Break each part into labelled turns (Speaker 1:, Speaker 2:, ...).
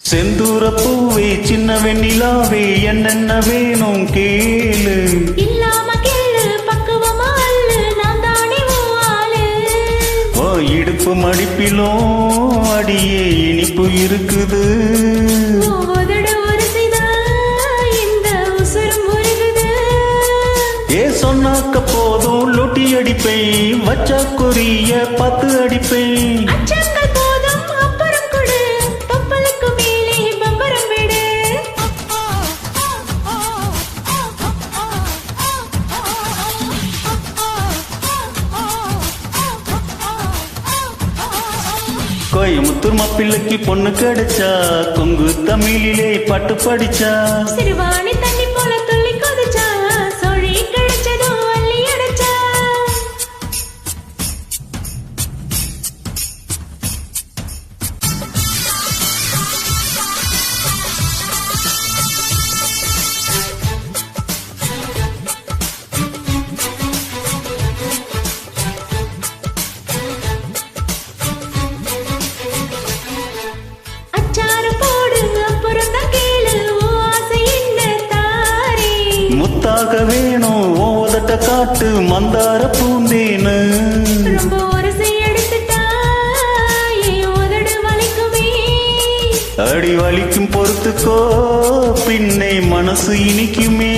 Speaker 1: செந்தூர பூவே சின்ன வெண்ணிலாவே என்னென்ன வேணும் கேளு.
Speaker 2: இல்லாம கேளு பக்குவமா அல்லு நான் தானே ஆளு.
Speaker 1: ஓ இடுப்பு மடிப்பிலும் அடியே இனிப்பு இருக்குது. ஏ சொன்னாக்க போதும் லொட்டி அடிப்பேன் வச்சா குறிய 10 அடிப்பேன். கோயமுத்தூர் மாப்பிள்ளைக்கு பொண்ணு கிடைச்சா கொங்கு தமிழிலே பாட்டு படிச்சா.
Speaker 2: சிறுவாணி தண்ணி போல துள்ளி கொதிச்சா சொழி கிடைச்சதோ அள்ளி அடைச்சா.
Speaker 1: முத்தாக வேணும் ஓதட்ட காட்டு மந்தார பூந்தேனு. அடி வலிக்கும் பொறுத்துக்கோ பின்னை மனசு இனிக்குமே.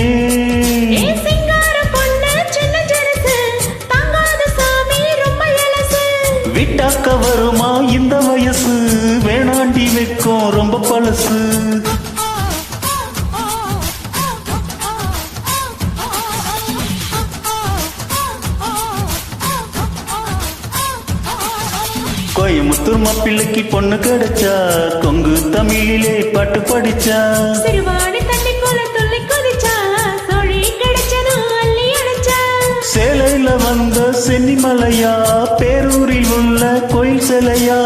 Speaker 1: விட்டாக்க வருமா இந்த வயசு வேணாண்டி வைக்கும் ரொம்ப பழசு. கோயமுத்தூர் மாப்பிள்ளைக்கு பொண்ணு கிடைச்சா கொங்கு தமிழிலே பாட்டு படிச்சா.
Speaker 2: சிறுவாணி தண்ணி போல துள்ளி கொதிச்சா சொழி கிடைச்சதோ அள்ளி அடைச்சா.
Speaker 1: சேலையில வந்த சென்னிமலையா பேரூரில் உள்ள கோயில் சிலையா.